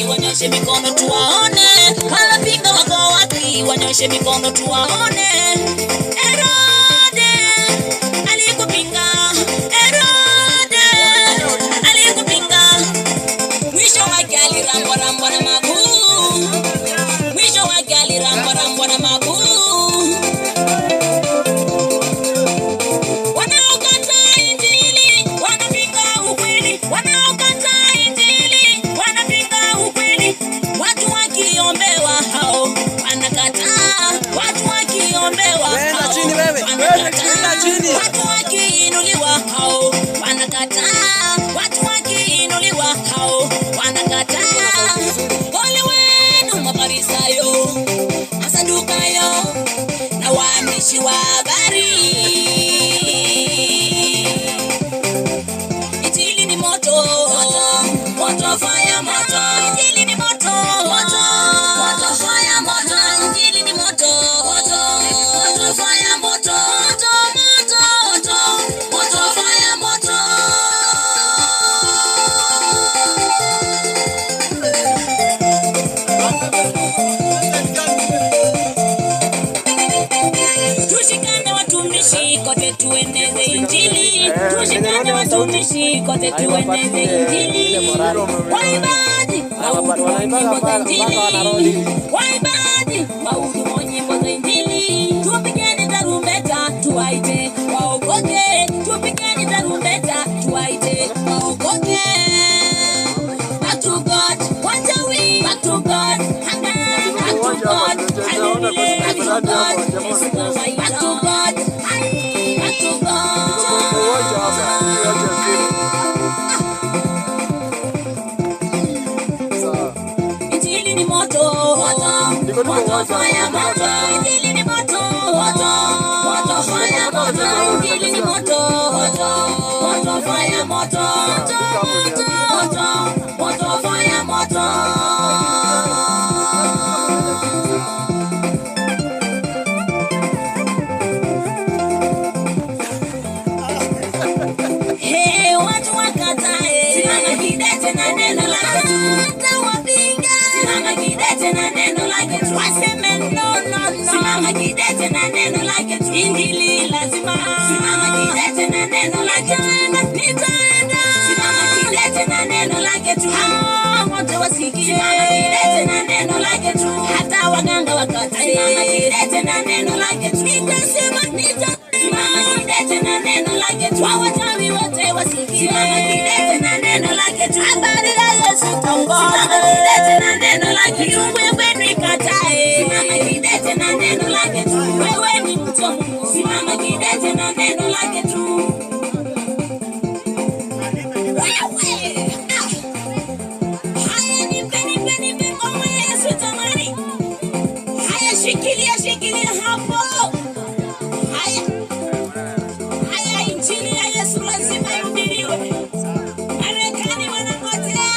Wanyoshe mikono tuwaone, malaika wako wapi? Wanyoshe mikono tuwaone. Herode alikupinga, Herode alikupinga, mwisho wake alirambwa na maguu, mwisho wake alirambwa na maguu. Wanaokataa Injili wanapinga ukweli, wanaokataa Injili wanapinga ukweli. Watu wakiombewa hao wanakataa, watu wakiombewa hao wanakataa, watu wakiinuliwa hao wanakataa, watu wakiinuliwa hao wanakataa. Ole wenu Mafarisayo, Masadukayo na waandishi wa habari. Injili ni moto, moto fire moto. Injili ni moto, moto, moto fire moto. Injili ni moto, moto, moto fire moto, moto, moto, moto, moto fire moto. Tushikane watumishi kote tueneze Injili, tushikane watumishi kote tueneze Injili. Waimbaji wahudumu nyimbo za Injili, waimbaji wahudumu nyimbo za Injili. Tupigeni tarumbeta tuwaite waokoke, tupigeni tarumbeta tuwaite waokoke. Back to God, what are we? Back to God, back to God, hallelujah. Back to God, back to God, back to God. Injili ni moto, moto fire moto. Injili ni moto, moto fire moto. Injili ni moto, moto fire moto, moto fire moto. Hey, watu wakatae, simama kidete na neno lake tu. Hata wapinga, simama kidete na neno lake tu. Waseme no, simama kidete na neno lake tu. Injili lazima, simama kidete na neno lake tu. Nitaenda, simama kidete na neno lake tu. Wote wasikie, simama kidete na neno lake tu. Hata waganga wakatae, simama kidete na neno lake tu. Nitasema, simama kidete na neno lake tu. Wachawi wote wasikie, simama kidete na neno lake tu. Habari ya Yesu tangaza, simama kidete na neno lake tu. Wewe nikatae, simama kidete na neno lake tu. Wewe ni mtu wa Mungu, simama kidete na neno lake tu. Haya nipe ngoma ya Yesu tamani. Haya shikilia hapo. Haya Injili ya Yesu lazima ihubiriwe. Marekani wanapotea,